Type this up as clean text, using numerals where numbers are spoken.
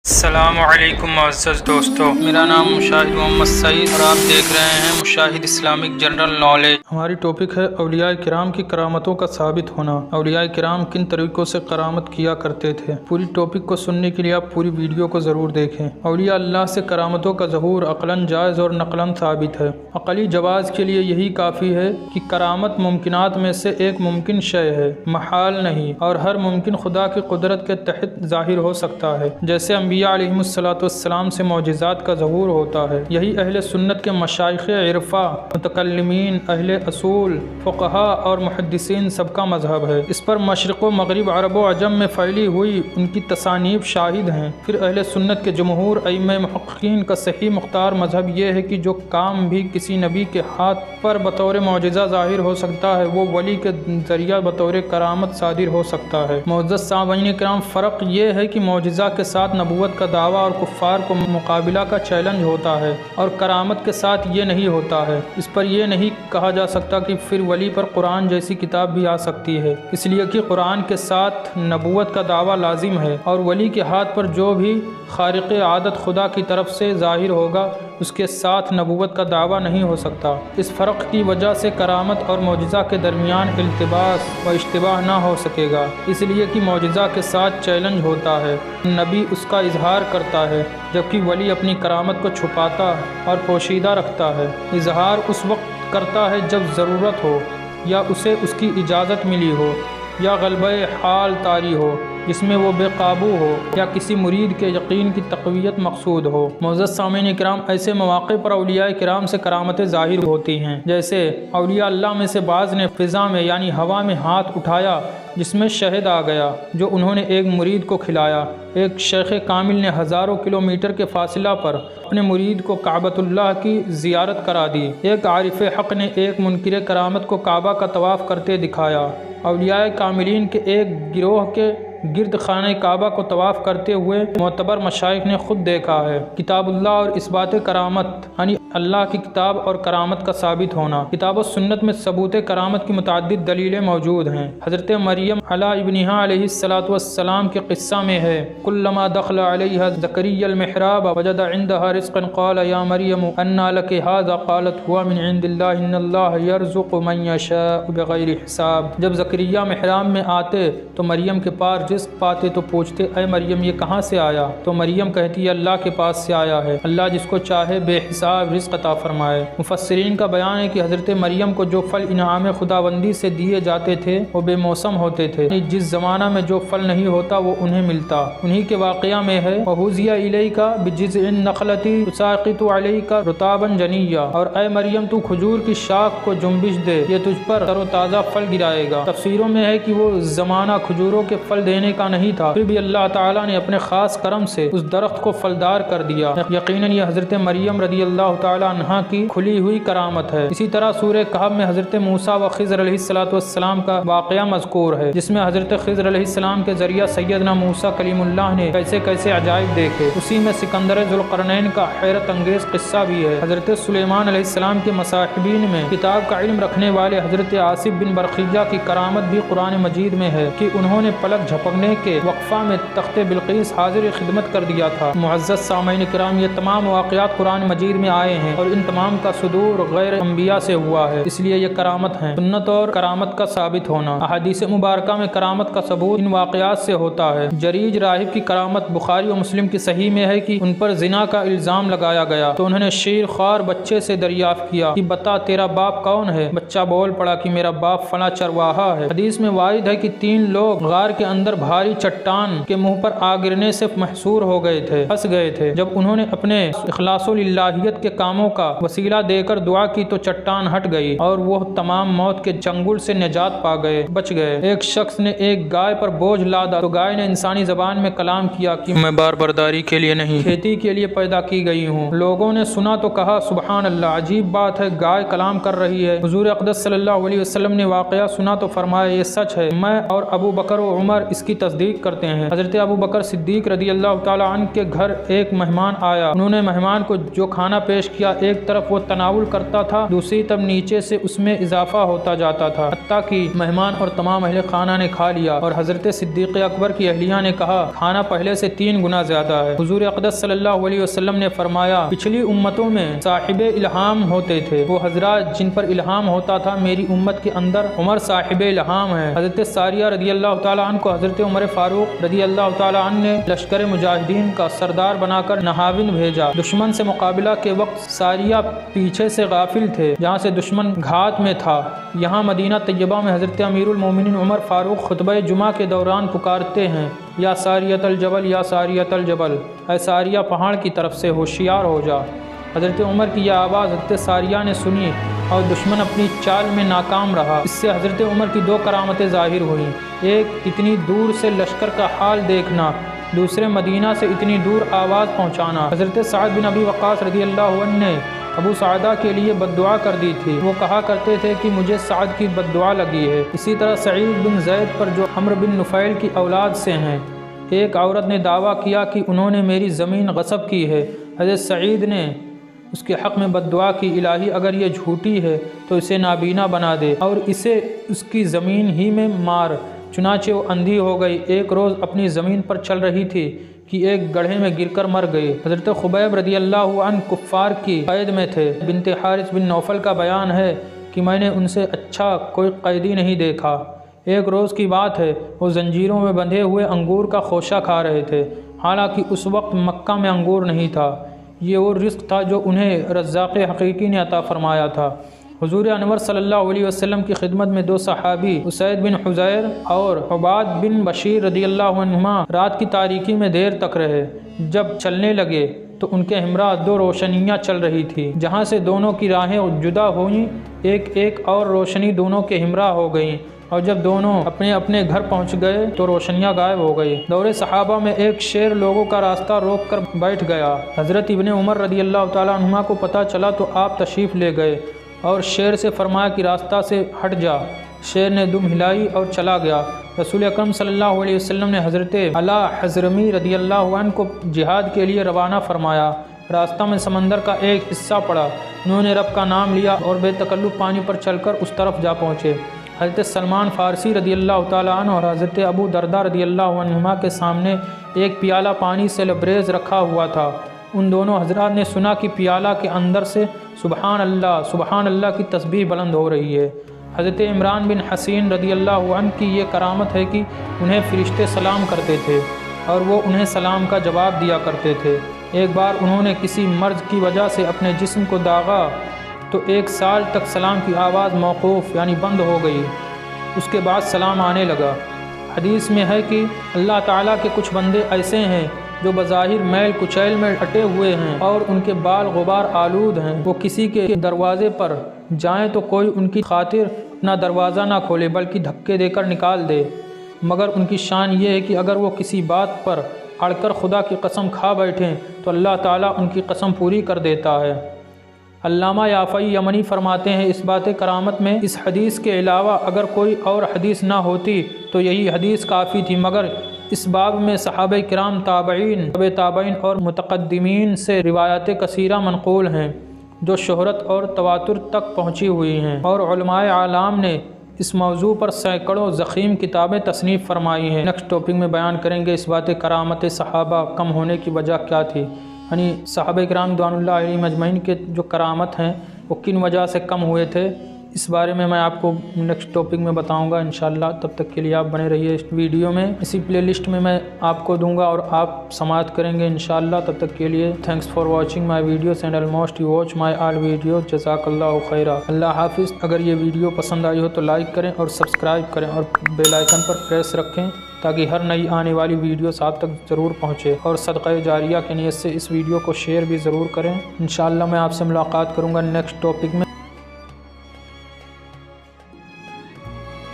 السلام علیکم معزز دوستو، میرا نام مشاہد محمد سعید اور آپ دیکھ رہے ہیں مشاہد اسلامک جنرل نالج۔ ہماری ٹاپک ہے اولیاء کرام کی کرامتوں کا ثابت ہونا۔ اولیاء کرام کن طریقوں سے کرامت کیا کرتے تھے؟ پوری ٹاپک کو سننے کے لیے آپ پوری ویڈیو کو ضرور دیکھیں۔ اولیاء اللہ سے کرامتوں کا ظہور عقلاً جائز اور نقلاً ثابت ہے۔ عقلی جواز کے لیے یہی کافی ہے کہ کرامت ممکنات میں سے ایک ممکن شے ہے، محال نہیں، اور ہر ممکن خدا کی قدرت کے تحت ظاہر ہو سکتا ہے، جیسے انبیاء علیہ السلام سے معجزات کا ظہور ہوتا ہے۔ یہی اہل سنت کے مشائخ عرفا، متکلمین، اہل اصول، فقہا اور محدثین سب کا مذہب ہے۔ اس پر مشرق و مغرب، عرب و عجم میں پھیلی ہوئی ان کی تصانیف شاہد ہیں۔ پھر اہل سنت کے جمہور ائمہ محققین کا صحیح مختار مذہب یہ ہے کہ جو کام بھی کسی نبی کے ہاتھ پر بطور معجزہ ظاہر ہو سکتا ہے، وہ ولی کے ذریعہ بطور کرامت صادر ہو سکتا ہے۔ معزز سامعین کرام، فرق یہ ہے کہ معجزہ کے ساتھ نبوت کا دعویٰ اور کفار کو مقابلہ کا چیلنج ہوتا ہے، اور کرامت کے ساتھ یہ نہیں ہوتا ہے۔ اس پر یہ نہیں کہا جا سکتا کہ پھر ولی پر قرآن جیسی کتاب بھی آ سکتی ہے، اس لیے کہ قرآن کے ساتھ نبوت کا دعویٰ لازم ہے، اور ولی کے ہاتھ پر جو بھی خارق عادت خدا کی طرف سے ظاہر ہوگا، اس کے ساتھ نبوت کا دعویٰ نہیں ہو سکتا۔ اس فرق کی وجہ سے کرامت اور معجزہ کے درمیان التباس و اشتباہ نہ ہو سکے گا، اس لیے کہ معجزہ کے ساتھ چیلنج ہوتا ہے، نبی اس کا اظہار کرتا ہے، جبکہ ولی اپنی کرامت کو چھپاتا اور پوشیدہ رکھتا ہے۔ اظہار اس وقت کرتا ہے جب ضرورت ہو، یا اسے اس کی اجازت ملی ہو، یا غلبہ حال طاری ہو جس میں وہ بے قابو ہو، یا کسی مرید کے یقین کی تقویت مقصود ہو۔ معزز سامعین کرام، ایسے مواقع پر اولیاء کرام سے کرامتیں ظاہر ہوتی ہیں، جیسے اولیاء اللہ میں سے بعض نے فضا میں یعنی ہوا میں ہاتھ اٹھایا جس میں شہد آ گیا جو انہوں نے ایک مرید کو کھلایا۔ ایک شیخ کامل نے ہزاروں کلومیٹر کے فاصلہ پر اپنے مرید کو کعبۃ اللہ کی زیارت کرا دی۔ ایک عارف حق نے ایک منکر کرامت کو کعبہ کا طواف کرتے دکھایا۔ اولیاء کاملین کے ایک گروہ کے گرد خانہ کعبہ کو طواف کرتے ہوئے معتبر مشائخ نے خود دیکھا ہے۔ کتاب اللہ اور اثبات کرامت یعنی اللہ کی کتاب اور کرامت کا ثابت ہونا۔ کتاب و سنت میں ثبوت کرامت کی متعدد دلیلیں موجود ہیں۔ حضرت مریم علی ابنہا علیہ السلام کے قصہ میں ہے، کلما دخل علیہا زکریا المحراب وجد عندها رزقا قال یا مریم انا لک ھذا قالت هو من عند اللہ ان اللہ یرزق من یشاء بغیر حساب۔ جب زکریا محراب میں آتے تو مریم کے پاس رزق پاتے تو پوچھتے، اے مریم یہ کہاں سے آیا؟ تو مریم کہتی ہے، اللہ کے پاس سے آیا ہے، اللہ جس کو چاہے بے حساب رزق عطا فرمائے۔ مفسرین کا بیان ہے کہ حضرت مریم کو جو پھل انعام خداوندی سے دیے جاتے تھے وہ بے موسم ہوتے تھے، جس زمانہ میں جو پھل نہیں ہوتا وہ انہیں ملتا۔ انہی کے واقعہ میں ہے، وَهُزِيَ إِلَيْكَ بِجِذْعِ النَّخْلَةِ تُسَاقِطُ عَلَيْكَ رُطَابًا جَنِيًّا، اور اے مریم تو کھجور کی شاخ کو جنبش دے، یہ تجھ پر تر و تازہ پھل گرائے گا۔ تفسیروں میں ہے کہ وہ زمانہ کھجوروں کے پھل دینے کا نہیں تھا، پھر بھی اللہ تعالیٰ نے اپنے خاص کرم سے اس درخت کو پھلدار کر دیا۔ یقیناً یہ حضرت مریم رضی اللہ تعالیٰ عنہا کی کھلی ہوئی کرامت ہے۔ اسی طرح سورہ کہف میں حضرت موسیٰ و خضر علیہ السلام کا واقعہ مذکور ہے، جس میں حضرت خضر علیہ السلام کے ذریعہ سیدنا موسیٰ کلیم اللہ نے کیسے کیسے عجائب دیکھے۔ اسی میں سکندر ذوالقرنین کا حیرت انگیز قصہ بھی ہے۔ حضرت سلیمان علیہ السلام کے مصاحبین میں کتاب کا علم رکھنے والے حضرت آصف بن برقیہ کی کرامت بھی قرآن مجید میں ہے کہ انہوں نے پلک جھپکنے کے وقفہ میں تخت بلقیس حاضر خدمت کر دیا تھا۔ معزز سامعین کرام، یہ تمام واقعات قرآن مجید میں آئے ہیں اور ان تمام کا صدور غیر انبیاء سے ہوا ہے، اس لیے یہ کرامت ہیں۔ سنت اور کرامت کا ثابت ہونا۔ احادیث مبارکہ میں کرامت کا ثبوت ان واقعات سے ہوتا ہے۔ جریج راہب کی کرامت بخاری و مسلم کی صحیح میں ہے کہ ان پر زنا کا الزام لگایا گیا تو انہوں نے شیر خوار بچے سے دریافت کیا کہ بتا تیرا باپ کون ہے؟ بچہ بول پڑا کہ میرا باپ فلاں چرواہا ہے۔ حدیث میں وارد ہے کہ 3 لوگ غار کے اندر بھاری چٹان کے منہ پر آ گرنے سے محصور ہو گئے تھے، پھنس گئے تھے۔ جب انہوں نے اپنے اخلاص و للہیت کے کاموں کا وسیلہ دے کر دعا کی تو چٹان ہٹ گئی اور وہ تمام موت کے چنگل سے نجات پا گئے، بچ گئے۔ ایک شخص نے ایک گائے پر بوجھ لادا تو گائے نے انسانی زبان میں کلام کیا کہ میں بار برداری کے لیے نہیں، کھیتی کے لیے پیدا کی گئی ہوں۔ لوگوں نے سنا تو کہا سبحان اللہ، عجیب بات ہے، گائے کلام کر رہی ہے۔ حضور اقدس صلی اللہ علیہ وسلم نے واقعہ سنا تو فرمایا یہ سچ ہے، میں اور ابو بکر و عمر اس کی کی تصدیق کرتے ہیں۔ حضرت ابو بکر صدیق رضی اللہ تعالیٰ عنہ کے گھر ایک مہمان آیا۔ انہوں نے مہمان کو جو کھانا پیش کیا، ایک طرف وہ تناول کرتا تھا، دوسری طرف نیچے سے اس میں اضافہ ہوتا جاتا تھا، حتیٰ کہ مہمان اور تمام اہل خانہ نے کھا لیا اور حضرت صدیق اکبر کی اہلیہ نے کہا کھانا پہلے سے 3 گنا زیادہ ہے۔ حضور اقدس صلی اللہ علیہ وسلم نے فرمایا پچھلی امتوں میں صاحب الہام ہوتے تھے، وہ حضرات جن پر الہام ہوتا تھا، میری امت کے اندر عمر صاحب الہام ہے۔ حضرت ساریہ رضی اللہ تعالیٰ عنہ کو حضرت عمر فاروق رضی اللہ تعالیٰ عنہ نے لشکر مجاہدین کا سردار بنا کر نہاون بھیجا۔ دشمن سے مقابلہ کے وقت ساریہ پیچھے سے غافل تھے، جہاں سے دشمن گھات میں تھا۔ یہاں مدینہ طیبہ میں حضرت امیر المومنین عمر فاروق خطبہ جمعہ کے دوران پکارتے ہیں یا ساریۃ الجبل یا ساریۃ الجبل، اے ساریہ پہاڑ کی طرف سے ہوشیار ہو جا۔ حضرت عمر کی یہ آواز حضرت ساریہ نے سنی اور دشمن اپنی چال میں ناکام رہا۔ اس سے حضرت عمر کی 2 کرامتیں ظاہر ہوئیں، ایک اتنی دور سے لشکر کا حال دیکھنا، دوسرے مدینہ سے اتنی دور آواز پہنچانا۔ حضرت سعد بن ابی وقاص رضی اللہ عنہ نے ابو سعدہ کے لیے بد دعا کر دی تھی۔ وہ کہا کرتے تھے کہ مجھے سعد کی بد دعا لگی ہے۔ اسی طرح سعید بن زید پر جو عمرو بن نفیل کی اولاد سے ہیں، ایک عورت نے دعویٰ کیا کہ انہوں نے میری زمین غصب کی ہے۔ حضرت سعید نے اس کے حق میں بد دعا کی، الہی اگر یہ جھوٹی ہے تو اسے نابینا بنا دے اور اسے اس کی زمین ہی میں مار۔ چنانچہ وہ اندھی ہو گئی۔ ایک روز اپنی زمین پر چل رہی تھی کہ ایک گڑھے میں گر کر مر گئی۔ حضرت خبیب رضی اللہ عنہ کفار کی قید میں تھے۔ بنت حارث بن نوفل کا بیان ہے کہ میں نے ان سے اچھا کوئی قیدی نہیں دیکھا۔ ایک روز کی بات ہے، وہ زنجیروں میں بندھے ہوئے انگور کا خوشہ کھا رہے تھے، حالانکہ اس وقت مکہ میں انگور نہیں تھا۔ یہ وہ رزق تھا جو انہیں رزاق حقیقی نے عطا فرمایا تھا۔ حضور انور صلی اللہ علیہ وسلم کی خدمت میں 2 صحابی اسید بن حضیر اور عباد بن بشیر رضی اللہ عنہما رات کی تاریکی میں دیر تک رہے۔ جب چلنے لگے تو ان کے ہمراہ 2 روشنیاں چل رہی تھیں، جہاں سے دونوں کی راہیں جدا ہوئیں، ایک اور روشنی دونوں کے ہمراہ ہو گئیں، اور جب دونوں اپنے اپنے گھر پہنچ گئے تو روشنیاں غائب ہو گئی۔ دور صحابہ میں ایک شیر لوگوں کا راستہ روک کر بیٹھ گیا۔ حضرت ابن عمر رضی اللہ تعالیٰ عنہما کو پتہ چلا تو آپ تشریف لے گئے اور شیر سے فرمایا کہ راستہ سے ہٹ جا۔ شیر نے دم ہلائی اور چلا گیا۔ رسول اکرم صلی اللہ علیہ وسلم نے حضرت علا حضرمی رضی اللہ عنہ کو جہاد کے لیے روانہ فرمایا۔ راستہ میں سمندر کا ایک حصہ پڑا، انہوں نے رب کا نام لیا اور بے تکلف پانی پر چل کر اس طرف جا پہنچے۔ حضرت سلمان فارسی رضی اللہ تعالیٰ عنہ اور حضرت ابو درداء رضی اللہ عنہما کے سامنے ایک پیالہ پانی سے لبریز رکھا ہوا تھا۔ ان دونوں حضرات نے سنا کہ پیالہ کے اندر سے سبحان اللہ کی تسبیح بلند ہو رہی ہے۔ حضرت عمران بن حسین رضی اللہ عنہ کی یہ کرامت ہے کہ انہیں فرشتے سلام کرتے تھے اور وہ انہیں سلام کا جواب دیا کرتے تھے۔ ایک بار انہوں نے کسی مرض کی وجہ سے اپنے جسم کو داغا تو 1 سال تک سلام کی آواز موقوف یعنی بند ہو گئی، اس کے بعد سلام آنے لگا۔ حدیث میں ہے کہ اللہ تعالیٰ کے کچھ بندے ایسے ہیں جو بظاہر میل کچیل میں اٹے ہوئے ہیں اور ان کے بال غبار آلود ہیں، وہ کسی کے دروازے پر جائیں تو کوئی ان کی خاطر اپنا دروازہ نہ کھولے بلکہ دھکے دے کر نکال دے، مگر ان کی شان یہ ہے کہ اگر وہ کسی بات پر اڑ کر خدا کی قسم کھا بیٹھیں تو اللہ تعالیٰ ان کی قسم پوری کر دیتا ہے۔ علامہ یافعی یمنی فرماتے ہیں اس بات کرامت میں اس حدیث کے علاوہ اگر کوئی اور حدیث نہ ہوتی تو یہی حدیث کافی تھی، مگر اس باب میں صحابہ کرام، تابعین، تبع تابعین اور متقدمین سے روایات کثیرہ منقول ہیں جو شہرت اور تواتر تک پہنچی ہوئی ہیں، اور علماء عالم نے اس موضوع پر سینکڑوں ضخیم کتابیں تصنیف فرمائی ہیں۔ نیکسٹ ٹاپک میں بیان کریں گے اس بات کرامت صحابہ کم ہونے کی وجہ کیا تھی، یعنی صحابہ کرام رضوان اللہ علیہم اجمعین کے جو کرامت ہیں وہ کن وجہ سے کم ہوئے تھے، اس بارے میں آپ کو نیکسٹ ٹاپک میں بتاؤں گا انشاءاللہ۔ تب تک کے لیے آپ بنے رہیے اس ویڈیو میں، اسی پلے لسٹ میں میں آپ کو دوں گا اور آپ سماعت کریں گے انشاءاللہ۔ تب تک کے لیے thanks for watching my videos and almost you watch my all videos, جزاک اللہ خیرہ۔ اللہ حافظ۔ اگر یہ ویڈیو پسند آئی ہو تو لائک کریں اور سبسکرائب کریں اور بیل آئیکن پر پریس رکھیں تاکہ ہر نئی آنے والی ویڈیوز آپ تک ضرور پہنچے، اور صدقہ جاریہ کی نیت سے اس ویڈیو کو شیئر بھی ضرور کریں۔ انشاءاللہ میں آپ سے ملاقات کروں گا نیکسٹ ٹاپک میں۔